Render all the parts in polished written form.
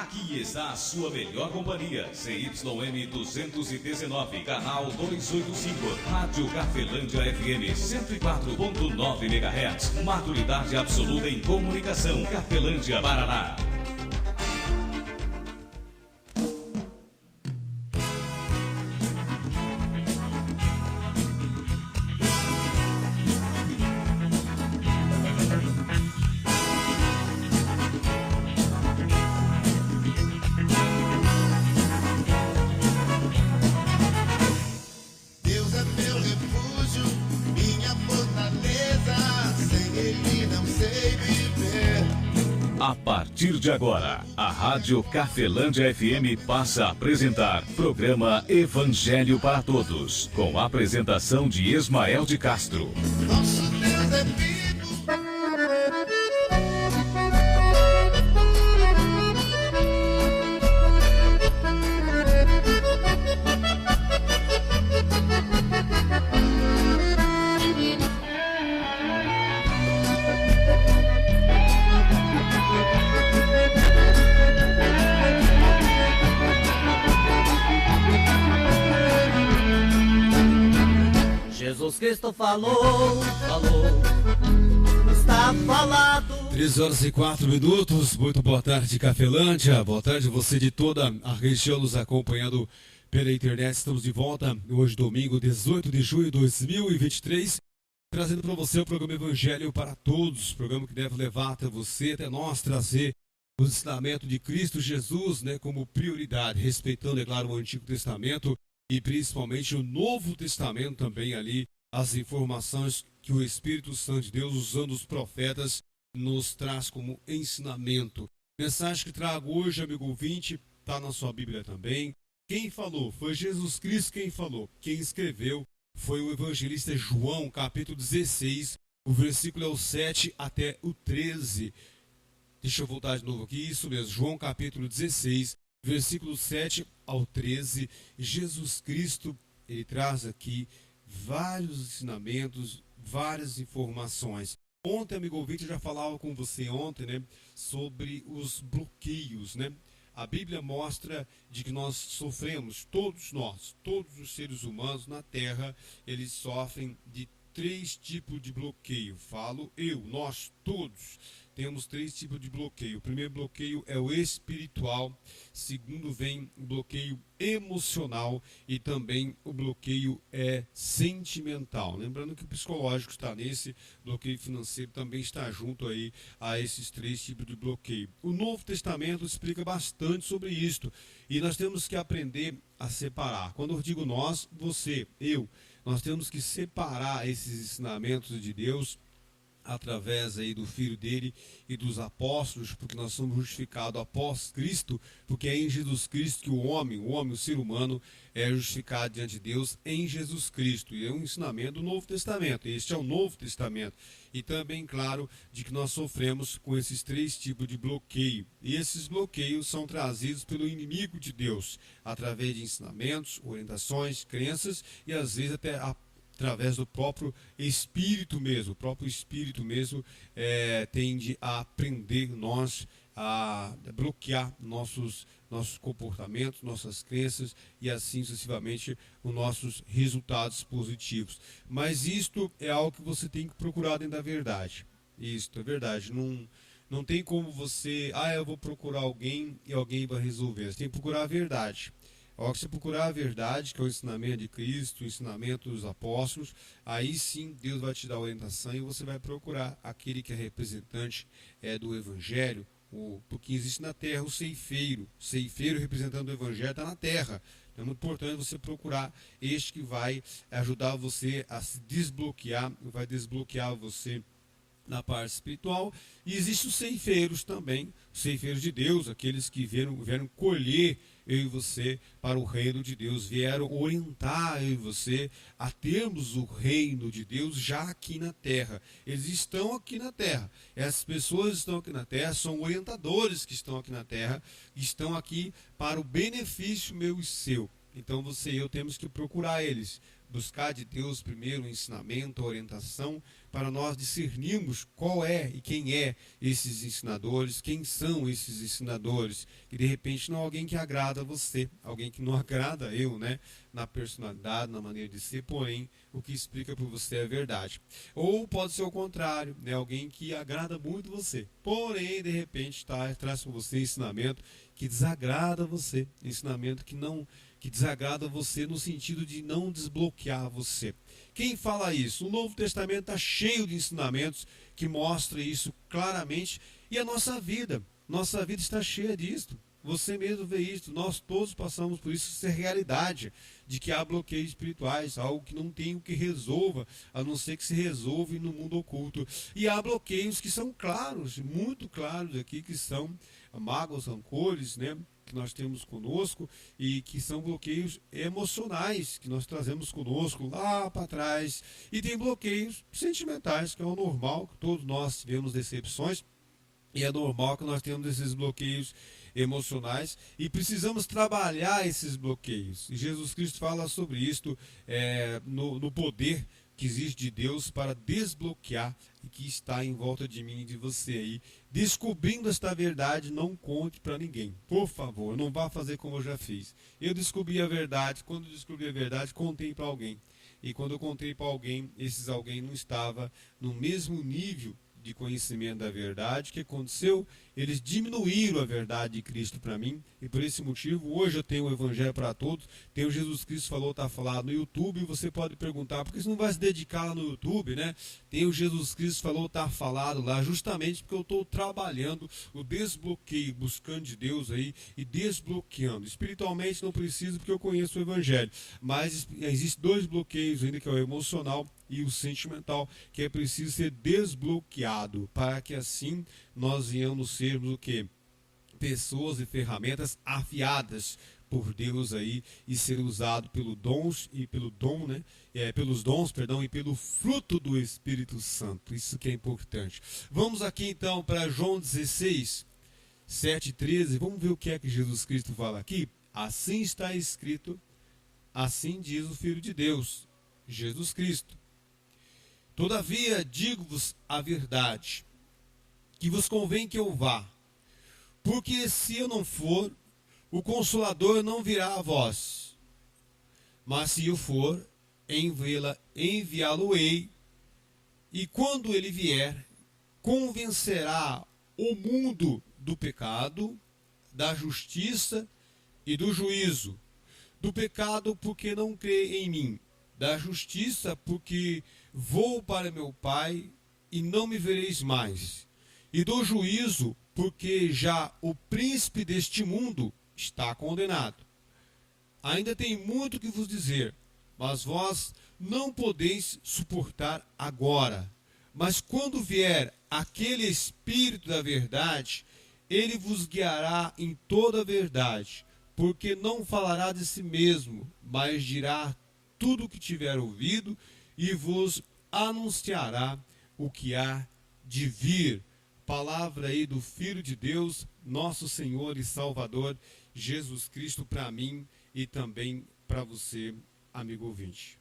Aqui está a sua melhor companhia, CYM 219, canal 285, Rádio Cafelândia FM 104.9 MHz, maturidade absoluta em comunicação, Cafelândia, Paraná. A partir de agora, a Rádio Cafelândia FM passa a apresentar programa Evangelho para Todos, com a apresentação de Ismael de Castro. Nosso Deus é vivo. Jesus Cristo falou, está falado. 3h04. Muito boa tarde, Cafelândia. Boa tarde você de toda a região nos acompanhando pela internet. Estamos de volta hoje, domingo, 18 de junho de 2023, trazendo para você o programa Evangelho para Todos, programa que deve levar até você, até nós, trazer o ensinamento de Cristo Jesus, como prioridade, respeitando, é claro, o Antigo Testamento e principalmente o Novo Testamento também ali, as informações que o Espírito Santo de Deus, usando os profetas, nos traz como ensinamento. Mensagem que trago hoje, amigo ouvinte, está na sua Bíblia também. Quem falou? Foi Jesus Cristo quem falou. Quem escreveu foi o evangelista João, capítulo 16, o versículo é o 7 até o 13. Deixa eu voltar de novo aqui, isso mesmo, João capítulo 16, versículo 7 ao 13, Jesus Cristo, ele traz aqui vários ensinamentos, várias informações. Ontem, amigo ouvinte, eu já falava com você sobre os bloqueios, A Bíblia mostra de que nós sofremos, todos nós, todos os seres humanos na Terra, eles sofrem de 3 tipos de bloqueio. Nós todos temos 3 tipos de bloqueio. O primeiro bloqueio é o espiritual, segundo vem o bloqueio emocional e também o bloqueio sentimental. Lembrando que o psicológico está nesse, bloqueio financeiro também está junto aí a esses 3 tipos de bloqueio. O Novo Testamento explica bastante sobre isto e nós temos que aprender a separar. Quando eu digo nós, você, eu, nós temos que separar esses ensinamentos de Deus através aí do Filho dele e dos apóstolos, porque nós somos justificados após Cristo, porque é em Jesus Cristo que o homem, o ser humano, é justificado diante de Deus em Jesus Cristo. E é um ensinamento do Novo Testamento. Este é o Novo Testamento. E também, claro, de que nós sofremos com esses 3 tipos de bloqueio. E esses bloqueios são trazidos pelo inimigo de Deus, através de ensinamentos, orientações, crenças e às vezes até através do próprio Espírito mesmo. O próprio Espírito mesmo tende a prender nós, a bloquear nossos comportamentos, nossas crenças e assim sucessivamente os nossos resultados positivos. Mas isto é algo que você tem que procurar dentro da verdade. Isto é verdade. Não tem como você, eu vou procurar alguém e alguém vai resolver. Você tem que procurar a verdade. Ao que você procurar a verdade, que é o ensinamento de Cristo, o ensinamento dos apóstolos, aí sim Deus vai te dar a orientação e você vai procurar aquele que é representante do Evangelho, porque existe na terra o ceifeiro representando o Evangelho está na terra. Então é muito importante você procurar este que vai ajudar você a se desbloquear, vai desbloquear você na parte espiritual. E existem os ceifeiros também, os ceifeiros de Deus, aqueles que vieram colher eu e você para o reino de Deus, vieram orientar eu e você a termos o reino de Deus já aqui na terra. Eles estão aqui na terra, essas pessoas estão aqui na terra, são orientadores que estão aqui na terra, estão aqui para o benefício meu e seu. Então você e eu temos que procurar eles, buscar de Deus primeiro o ensinamento, a orientação, para nós discernirmos qual é e quem é esses ensinadores, quem são esses ensinadores, que de repente não é alguém que agrada a você, alguém que não agrada eu, né, na personalidade, na maneira de ser, porém, o que explica por você é verdade. Ou pode ser o contrário, né, alguém que agrada muito você, porém, de repente, traz para você ensinamento que desagrada você, ensinamento que desagrada você no sentido de não desbloquear você. Quem fala isso? O Novo Testamento está cheio de ensinamentos que mostram isso claramente, e a nossa vida está cheia disso. Você mesmo vê isso, nós todos passamos por isso, isso é realidade, de que há bloqueios espirituais, algo que não tem o que resolva, a não ser que se resolve no mundo oculto. E há bloqueios que são claros, muito claros aqui, que são mágoas, rancores, né, que nós temos conosco, e que são bloqueios emocionais que nós trazemos conosco lá para trás. E tem bloqueios sentimentais, que é o normal, que todos nós tivemos decepções, e é normal que nós tenhamos esses bloqueios emocionais e precisamos trabalhar esses bloqueios. E Jesus Cristo fala sobre isto no poder que existe de Deus para desbloquear e que está em volta de mim e de você aí. Descobrindo esta verdade, não conte para ninguém. Por favor, não vá fazer como eu já fiz. Eu descobri a verdade, quando descobri a verdade, contei para alguém. E quando eu contei para alguém, esses alguém não estava no mesmo nível de conhecimento da verdade. O que aconteceu? Eles diminuíram a verdade de Cristo para mim, e por esse motivo hoje eu tenho o Evangelho para todos, tem o Jesus Cristo Falou, está falado no YouTube, e você pode perguntar, por que você não vai se dedicar lá no YouTube, né? Tem o Jesus Cristo Falou, está falado lá, justamente porque eu estou trabalhando o desbloqueio, buscando de Deus aí, e desbloqueando. Espiritualmente não preciso, porque eu conheço o Evangelho, mas existem dois bloqueios ainda, que é o emocional e o sentimental, que é preciso ser desbloqueado, para que assim nós venhamos sermos o quê? Pessoas e ferramentas afiadas por Deus aí, e ser usado pelos dons e pelo dom, né? Pelos dons, perdão, e pelo fruto do Espírito Santo. Isso que é importante. Vamos aqui então para João 16, 7 e 13. Vamos ver o que é que Jesus Cristo fala aqui. Assim está escrito, assim diz o Filho de Deus, Jesus Cristo. Todavia digo-vos a verdade, que vos convém que eu vá, porque se eu não for, o Consolador não virá a vós. Mas se eu for, enviá-lo-ei, e quando ele vier, convencerá o mundo do pecado, da justiça e do juízo. Do pecado, porque não crê em mim. Da justiça, porque vou para meu Pai e não me vereis mais. E do juízo, porque já o príncipe deste mundo está condenado. Ainda tem muito que vos dizer, mas vós não podeis suportar agora. Mas quando vier aquele Espírito da verdade, ele vos guiará em toda a verdade, porque não falará de si mesmo, mas dirá tudo o que tiver ouvido e vos anunciará o que há de vir. Palavra aí do Filho de Deus, nosso Senhor e Salvador, Jesus Cristo, para mim e também para você, amigo ouvinte.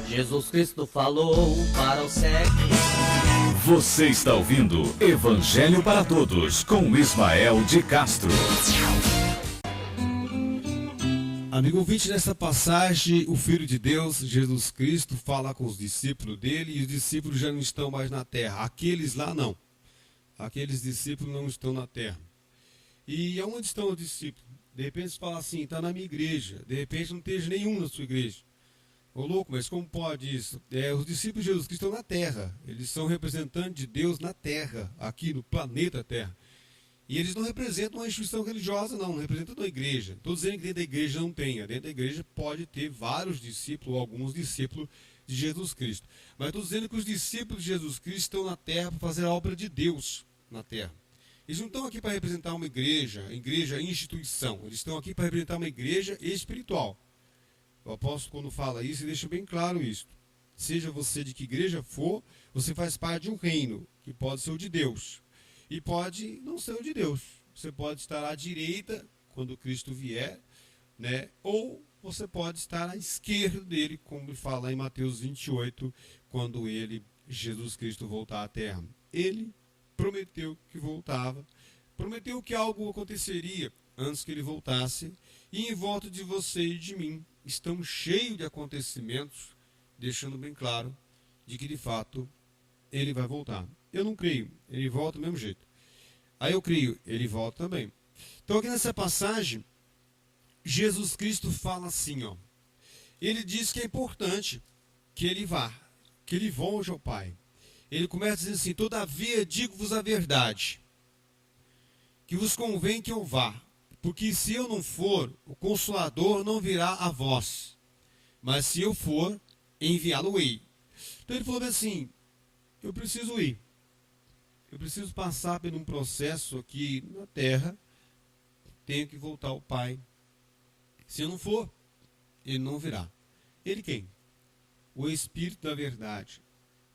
Jesus Cristo falou para o século. Você está ouvindo Evangelho para Todos, com Ismael de Castro. Amigo ouvinte, nessa passagem, o Filho de Deus, Jesus Cristo, fala com os discípulos dele, e os discípulos já não estão mais na terra. Aqueles lá não. Aqueles discípulos não estão na terra. E aonde estão os discípulos? De repente você fala assim, está na minha igreja. De repente não esteja nenhum na sua igreja. Ô louco, mas como pode isso? Os discípulos de Jesus Cristo estão na terra. Eles são representantes de Deus na terra, aqui no planeta Terra. E eles não representam uma instituição religiosa, não representam uma igreja. Estou dizendo que dentro da igreja não tenha. Dentro da igreja pode ter vários discípulos, ou alguns discípulos de Jesus Cristo. Mas estou dizendo que os discípulos de Jesus Cristo estão na terra para fazer a obra de Deus na terra. Eles não estão aqui para representar uma igreja instituição. Eles estão aqui para representar uma igreja espiritual. O apóstolo, quando fala isso, ele deixa bem claro isso. seja você de que igreja for, você faz parte de um reino, que pode ser o de Deus, e pode não ser o de Deus. Você pode estar à direita, quando Cristo vier, né? Ou você pode estar à esquerda dele, como fala em Mateus 28, quando Jesus Cristo, voltar à terra. Ele prometeu que voltava, prometeu que algo aconteceria antes que ele voltasse, e em volta de você e de mim estão cheios de acontecimentos, deixando bem claro de que de fato ele vai voltar. Eu não creio, ele volta do mesmo jeito. Aí eu creio, ele volta também. Então aqui nessa passagem, Jesus Cristo fala assim, ó. Ele diz que é importante que ele vá, que ele volte ao Pai. Ele começa dizendo assim: todavia digo-vos a verdade, que vos convém que eu vá, porque se eu não for, o Consolador não virá a vós, mas se eu for, enviá-lo-ei. Então ele falou assim: eu preciso ir, eu preciso passar por um processo aqui na terra, tenho que voltar ao Pai. Se eu não for, ele não virá. Ele quem? O Espírito da verdade,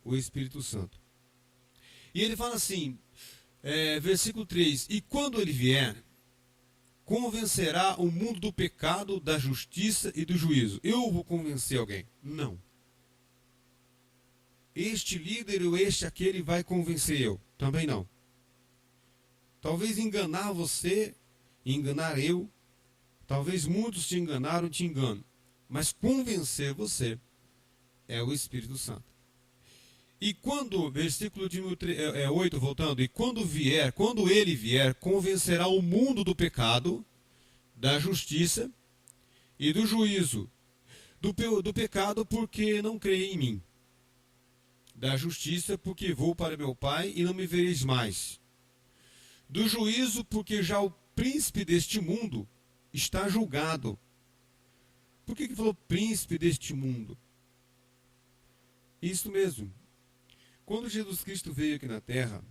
o Espírito Santo. E ele fala assim, versículo 3: e quando ele vier, convencerá o mundo do pecado, da justiça e do juízo. Eu vou convencer alguém? Não. Este líder ou aquele vai convencer eu? Também não. Talvez enganar você, enganar eu, talvez muitos te enganaram, te engano, mas convencer você é o Espírito Santo. E quando, versículo de 8, voltando, e quando ele vier, convencerá o mundo do pecado, da justiça e do juízo. Do pecado, porque não crê em mim. Da justiça, porque vou para meu Pai e não me vereis mais. Do juízo, porque já o príncipe deste mundo está julgado. Por que falou príncipe deste mundo? Isso mesmo. Quando Jesus Cristo veio aqui na terra,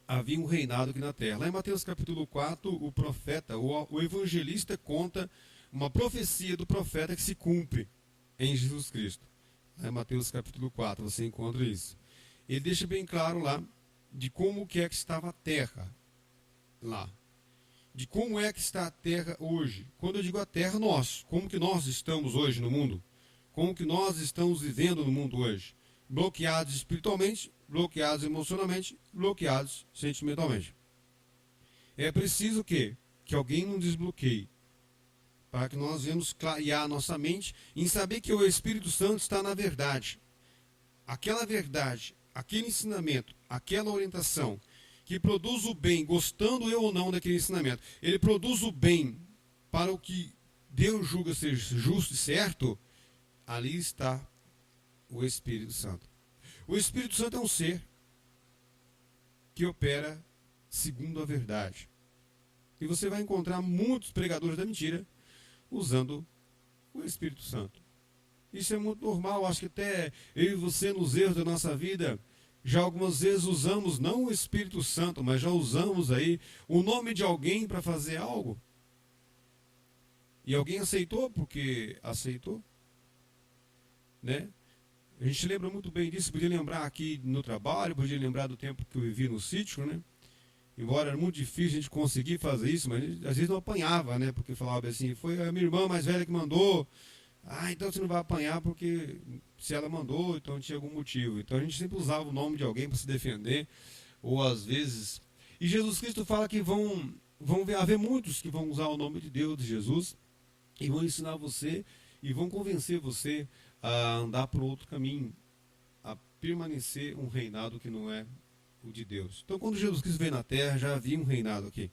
havia um reinado aqui na terra. Lá em Mateus capítulo 4, o profeta, o evangelista conta uma profecia do profeta que se cumpre em Jesus Cristo. Lá em Mateus capítulo 4, você encontra isso. Ele deixa bem claro lá de como que é que estava a terra lá. De como é que está a terra hoje. Quando eu digo a terra, nós. Como que nós estamos hoje no mundo? Como que nós estamos vivendo no mundo hoje? Bloqueados espiritualmente, bloqueados emocionalmente, bloqueados sentimentalmente. É preciso que alguém nos desbloqueie, para que nós venhamos clarear a nossa mente em saber que o Espírito Santo está na verdade. Aquela verdade, aquele ensinamento, aquela orientação que produz o bem, gostando eu ou não daquele ensinamento, ele produz o bem para o que Deus julga ser justo e certo, ali está o Espírito Santo. O Espírito Santo é um ser que opera segundo a verdade. E você vai encontrar muitos pregadores da mentira usando o Espírito Santo. Isso é muito normal, acho que até eu e você nos erros da nossa vida, já algumas vezes usamos não o Espírito Santo, mas já usamos aí o nome de alguém para fazer algo. E alguém aceitou porque aceitou, né? A gente lembra muito bem disso, podia lembrar aqui no trabalho, podia lembrar do tempo que eu vivi no sítio, né? Embora era muito difícil a gente conseguir fazer isso, mas a gente, às vezes não apanhava, né? Porque falava assim, foi a minha irmã mais velha que mandou. Ah, então você não vai apanhar porque se ela mandou, então tinha algum motivo. Então a gente sempre usava o nome de alguém para se defender, ou às vezes... E Jesus Cristo fala que vão haver muitos que vão usar o nome de Deus, de Jesus, e vão ensinar você, e vão convencer você a andar por outro caminho, a permanecer um reinado que não é o de Deus. Então quando Jesus Cristo veio na terra, já havia um reinado aqui.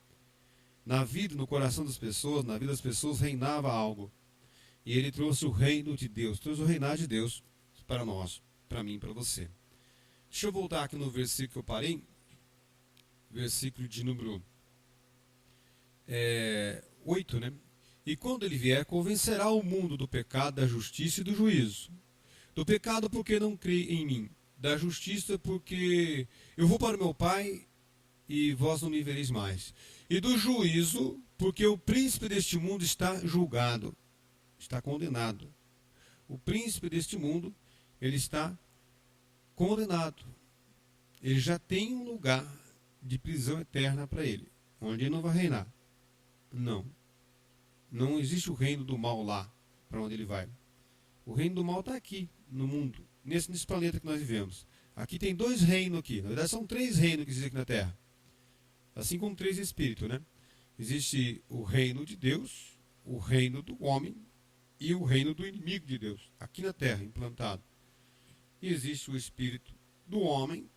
Na vida, no coração das pessoas, na vida das pessoas, reinava algo. E ele trouxe o reino de Deus, trouxe o reinado de Deus para nós, para mim e para você. Deixa eu voltar aqui no versículo que eu parei, versículo de número 8, né? E quando ele vier, convencerá o mundo do pecado, da justiça e do juízo. Do pecado porque não crê em mim. Da justiça porque eu vou para o meu Pai e vós não me vereis mais. E do juízo porque o príncipe deste mundo está julgado, está condenado. O príncipe deste mundo ele está condenado. Ele já tem um lugar de prisão eterna para ele, onde ele não vai reinar. Não. Não existe o reino do mal lá, para onde ele vai. O reino do mal está aqui, no mundo, nesse planeta que nós vivemos. Aqui tem 2 reinos aqui. Na verdade, são 3 reinos que existem aqui na Terra. Assim como 3 espíritos, né? Existe o reino de Deus, o reino do homem e o reino do inimigo de Deus, aqui na Terra, implantado. E existe o espírito do homem,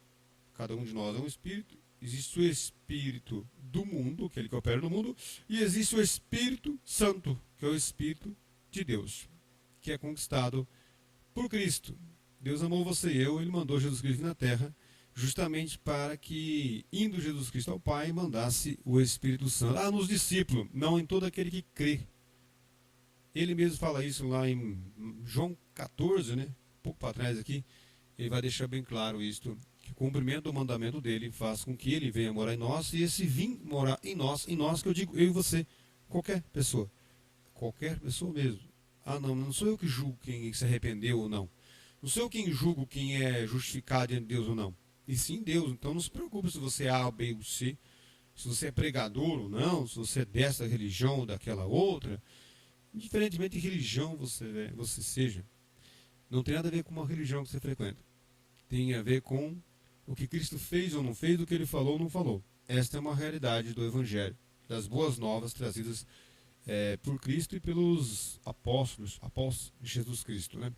cada um de nós é um espírito. Existe o espírito do mundo, aquele que opera no mundo, e existe o Espírito Santo, que é o Espírito de Deus, que é conquistado por Cristo. Deus amou você e eu, ele mandou Jesus Cristo na terra, justamente para que, indo Jesus Cristo ao Pai, mandasse o Espírito Santo nos discípulos, não em todo aquele que crê. Ele mesmo fala isso lá em João 14, né? Um pouco para trás aqui, ele vai deixar bem claro isto, que o cumprimento do mandamento dele faz com que ele venha morar em nós, e esse vir morar em nós que eu digo eu e você, qualquer pessoa mesmo. Não sou eu que julgo quem se arrependeu ou não. Não sou eu quem julgo quem é justificado diante de Deus ou não. E sim Deus. Então não se preocupe se você é A, B ou C, se você é pregador ou não, se você é dessa religião ou daquela outra. Indiferentemente de religião você seja. Não tem nada a ver com uma religião que você frequenta. Tem a ver com o que Cristo fez ou não fez, do que ele falou ou não falou. Esta é uma realidade do Evangelho, das boas novas trazidas por Cristo e pelos apóstolos de Jesus Cristo, né?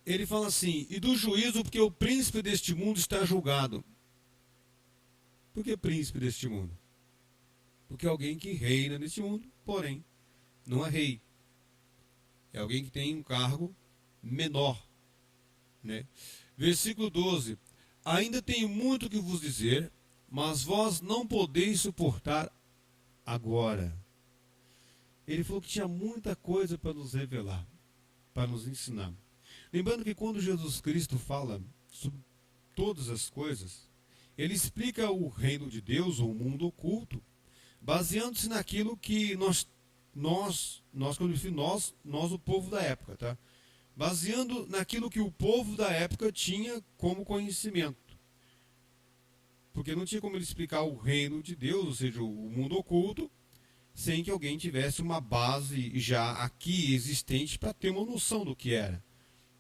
Ele fala assim, e do juízo, porque o príncipe deste mundo está julgado. Por que príncipe deste mundo? Porque é alguém que reina neste mundo, porém, não é rei. É alguém que tem um cargo menor, né? Versículo 12. Ainda tenho muito que vos dizer, mas vós não podeis suportar agora. Ele falou que tinha muita coisa para nos revelar, para nos ensinar. Lembrando que quando Jesus Cristo fala sobre todas as coisas, ele explica o reino de Deus, ou o mundo oculto, baseando-se naquilo que nós, quando eu digo nós, o povo da época, tá? Baseando naquilo que o povo da época tinha como conhecimento. Porque não tinha como ele explicar o reino de Deus, ou seja, o mundo oculto, sem que alguém tivesse uma base já aqui existente para ter uma noção do que era.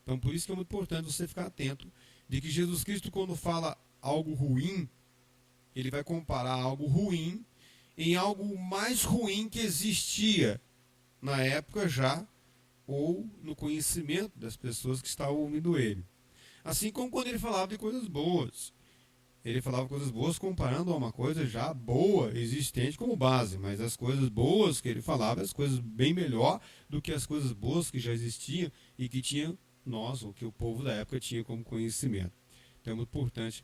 Então, por isso que é muito importante você ficar atento de que Jesus Cristo, quando fala algo ruim, ele vai comparar algo ruim em algo mais ruim que existia na época já, ou no conhecimento das pessoas que estavam ouvindo ele. Assim como quando ele falava de coisas boas. Ele falava coisas boas comparando a uma coisa já boa, existente como base, mas as coisas boas que ele falava, as coisas bem melhor do que as coisas boas que já existiam e que tinham nós, ou que o povo da época tinha como conhecimento. Então é muito importante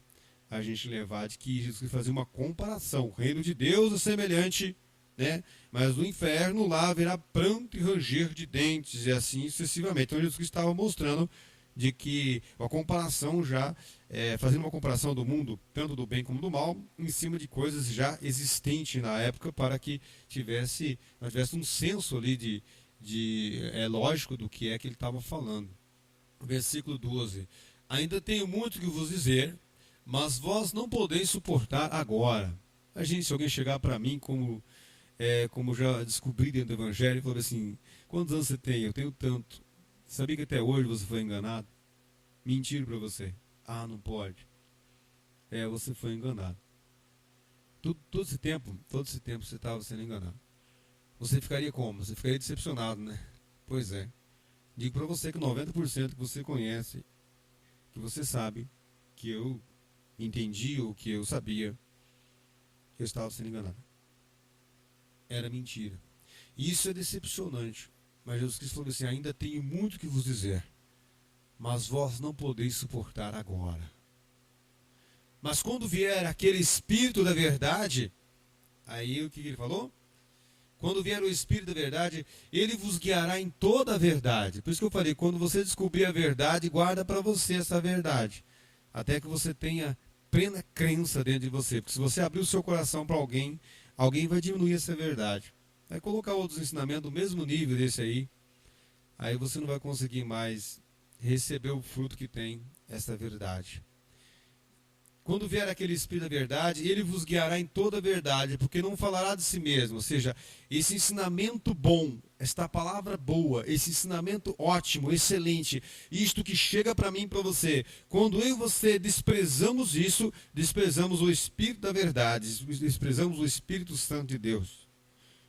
a gente levar de que Jesus fazia uma comparação. O reino de Deus é semelhante, né? Mas no inferno lá haverá pranto e ranger de dentes, e assim sucessivamente. Então Jesus estava mostrando de que a comparação já, fazendo uma comparação do mundo, tanto do bem como do mal, em cima de coisas já existentes na época, para que nós tivesse um senso ali lógico do que é que ele estava falando. Versículo 12. Ainda tenho muito que vos dizer, mas vós não podeis suportar agora. Se alguém chegar para mim, como já descobri dentro do Evangelho, e falar assim, quantos anos você tem? Eu tenho tanto. Sabia que até hoje você foi enganado? Mentiram para você. Não pode. Você foi enganado. Todo esse tempo você estava sendo enganado. Você ficaria como? Você ficaria decepcionado, né? Pois é. Digo para você que 90% que você conhece, que você sabe, que eu entendi ou que eu sabia, eu estava sendo enganado. Era mentira. Isso é decepcionante. Mas Jesus Cristo falou assim, ainda tenho muito que vos dizer, mas vós não podeis suportar agora. Mas quando vier aquele Espírito da verdade, aí o que ele falou? Quando vier o Espírito da verdade, ele vos guiará em toda a verdade. Por isso que eu falei, quando você descobrir a verdade, guarda para você essa verdade. Até que você tenha plena crença dentro de você. Porque se você abrir o seu coração para alguém, alguém vai diminuir essa verdade. Vai colocar outros ensinamentos do mesmo nível desse aí. Aí você não vai conseguir mais receber o fruto que tem essa verdade. Quando vier aquele Espírito da verdade, ele vos guiará em toda a verdade, porque não falará de si mesmo. Ou seja, esse ensinamento bom, esta palavra boa, esse ensinamento ótimo, excelente, isto que chega para mim e para você, quando eu e você desprezamos isso, desprezamos o Espírito da verdade, desprezamos o Espírito Santo de Deus.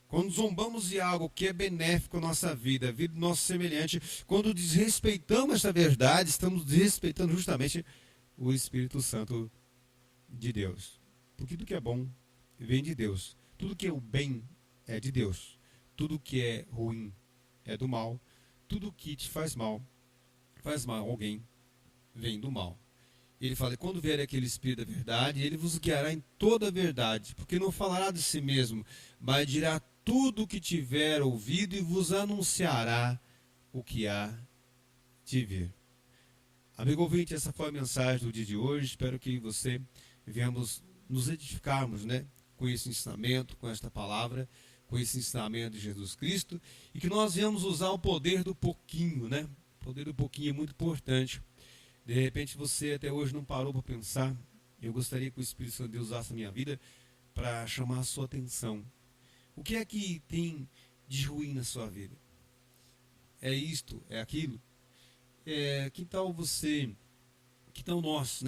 Quando zombamos de algo que é benéfico à nossa vida, a vida do nosso semelhante, quando desrespeitamos esta verdade, estamos desrespeitando justamente o Espírito Santo de Deus. Porque tudo que é bom vem de Deus. Tudo que é o bem é de Deus. Tudo que é ruim é do mal. Tudo que te faz mal a alguém, vem do mal. Ele fala, quando vier aquele Espírito da verdade, ele vos guiará em toda a verdade, porque não falará de si mesmo, mas dirá tudo o que tiver ouvido e vos anunciará o que há de vir. Amigo ouvinte, essa foi a mensagem do dia de hoje. Espero que você venhamos nos edificarmos, com esse ensinamento, com esta palavra, com esse ensinamento de Jesus Cristo, e que nós venhamos usar o poder do pouquinho, O poder do pouquinho é muito importante. De repente você até hoje não parou para pensar. Eu gostaria que o Espírito Santo de Deus usasse a minha vida para chamar a sua atenção. O que é que tem de ruim na sua vida? É isto? É aquilo? Que tal você, que tal nós,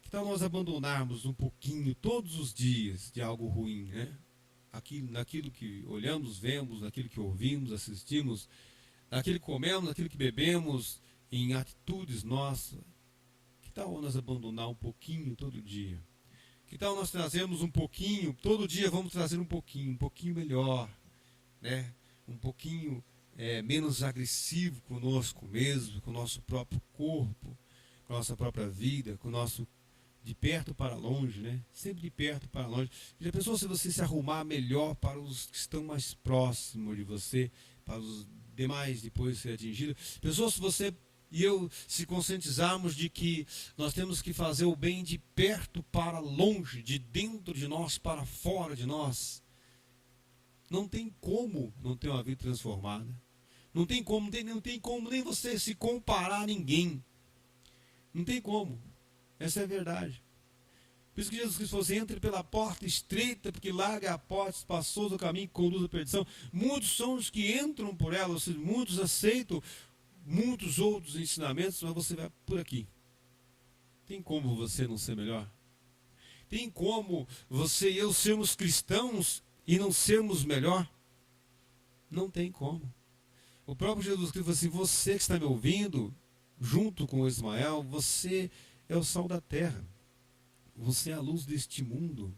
Que tal nós abandonarmos um pouquinho todos os dias de algo ruim, naquilo que olhamos, vemos, naquilo que ouvimos, assistimos, naquilo que comemos, naquilo que bebemos, em atitudes nossas. Que tal nós abandonar um pouquinho todo dia? Que tal nós trazermos um pouquinho, todo dia vamos trazer um pouquinho melhor, Um pouquinho menos agressivo conosco mesmo, com o nosso próprio corpo, com a nossa própria vida, com o nosso de perto para longe, Sempre de perto para longe. Já pensou se você se arrumar melhor para os que estão mais próximos de você, para os demais depois ser atingidos? Pensou se você e eu se conscientizarmos de que nós temos que fazer o bem de perto para longe, de dentro de nós para fora de nós? Não tem como não ter uma vida transformada. Não tem como nem você se comparar a ninguém. Não tem como. Essa é a verdade. Por isso que Jesus Cristo falou assim, entre pela porta estreita, porque larga é a porta, espaçoso o caminho que conduz à perdição. Muitos são os que entram por ela, ou seja, muitos aceitam muitos outros ensinamentos, mas você vai por aqui. Tem como você não ser melhor? Tem como você e eu sermos cristãos e não sermos melhor? Não tem como. O próprio Jesus Cristo falou assim, você que está me ouvindo, junto com o Ismael, você é o sal da terra. Você é a luz deste mundo.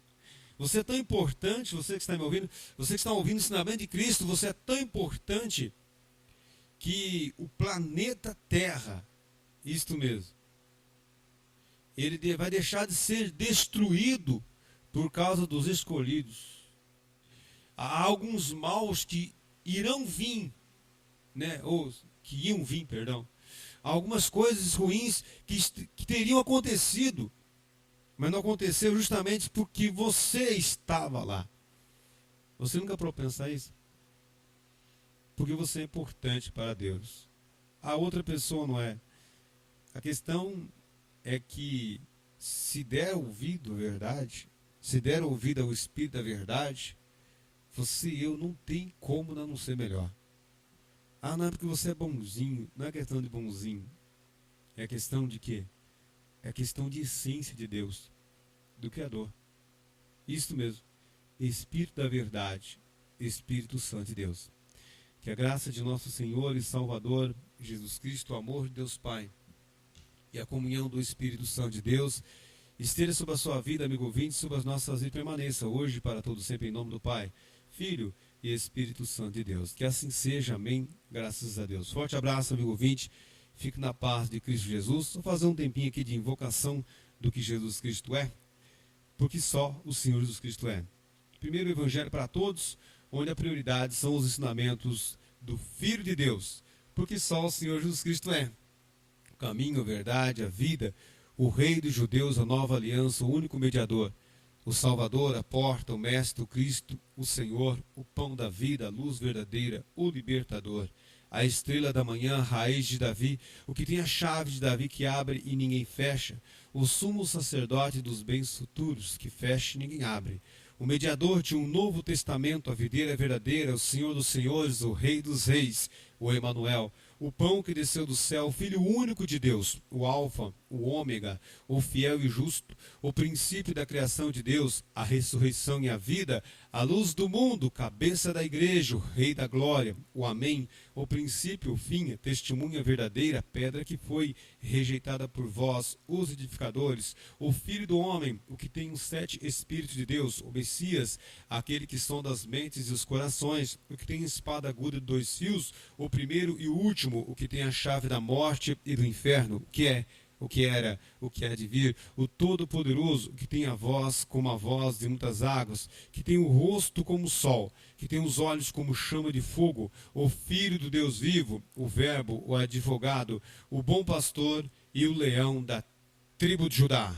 Você é tão importante, você que está me ouvindo, você que está ouvindo o ensinamento de Cristo, você é tão importante que o planeta Terra, isto mesmo, ele vai deixar de ser destruído por causa dos escolhidos. Há alguns maus que irão vir, ou que iam vir, perdão. Há algumas coisas ruins que teriam acontecido, mas não aconteceu justamente porque você estava lá. Você nunca parou para pensar isso? Porque você é importante para Deus. A outra pessoa não é. A questão é que se der ouvido à verdade, se der ouvido ao Espírito da verdade, você e eu não tem como não ser melhor. Não é porque você é bonzinho. Não é questão de bonzinho. É questão de quê? É questão de essência de Deus, do Criador. Isso mesmo. Espírito da verdade, Espírito Santo de Deus. Que a graça de nosso Senhor e Salvador Jesus Cristo, o amor de Deus Pai e a comunhão do Espírito Santo de Deus esteja sobre a sua vida, amigo ouvinte, sobre as nossas vidas, permaneça hoje para todos sempre em nome do Pai, Filho e Espírito Santo de Deus. Que assim seja, amém, graças a Deus. Forte abraço, amigo ouvinte, fique na paz de Cristo Jesus. Vou fazer um tempinho aqui de invocação do que Jesus Cristo é, porque só o Senhor Jesus Cristo é. Primeiro Evangelho para todos, onde a prioridade são os ensinamentos do Filho de Deus, porque só o Senhor Jesus Cristo é o caminho, a verdade, a vida, o Rei dos Judeus, a nova aliança, o único mediador, o Salvador, a porta, o Mestre, o Cristo, o Senhor, o pão da vida, a luz verdadeira, o libertador, a estrela da manhã, raiz de Davi, o que tem a chave de Davi que abre e ninguém fecha, o sumo sacerdote dos bens futuros, que fecha e ninguém abre, o mediador de um novo testamento, a videira verdadeira, o Senhor dos senhores, o Rei dos reis, o Emanuel, o pão que desceu do céu, o Filho único de Deus, o Alfa, o Ômega, o fiel e justo, o princípio da criação de Deus, a ressurreição e a vida, a luz do mundo, cabeça da igreja, o Rei da glória, o Amém, o princípio, o fim, a testemunha verdadeira, pedra que foi rejeitada por vós, os edificadores, o Filho do homem, o que tem os 7 Espíritos de Deus, o Messias, aquele que sonda as mentes e os corações, o que tem espada aguda de 2 fios, o primeiro e o último, o que tem a chave da morte e do inferno, o que é, o que era, o que há de vir, o Todo-Poderoso, que tem a voz como a voz de muitas águas, que tem o rosto como o sol, que tem os olhos como chama de fogo, o Filho do Deus vivo, o Verbo, o advogado, o bom pastor e o leão da tribo de Judá.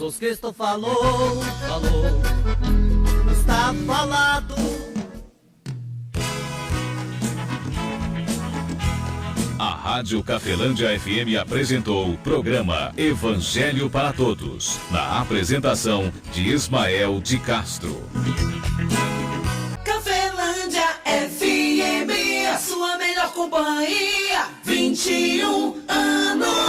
Jesus Cristo falou, está falado. A Rádio Cafelândia FM apresentou o programa Evangelho para Todos, na apresentação de Ismael de Castro. Cafelândia FM, a sua melhor companhia, 21 anos.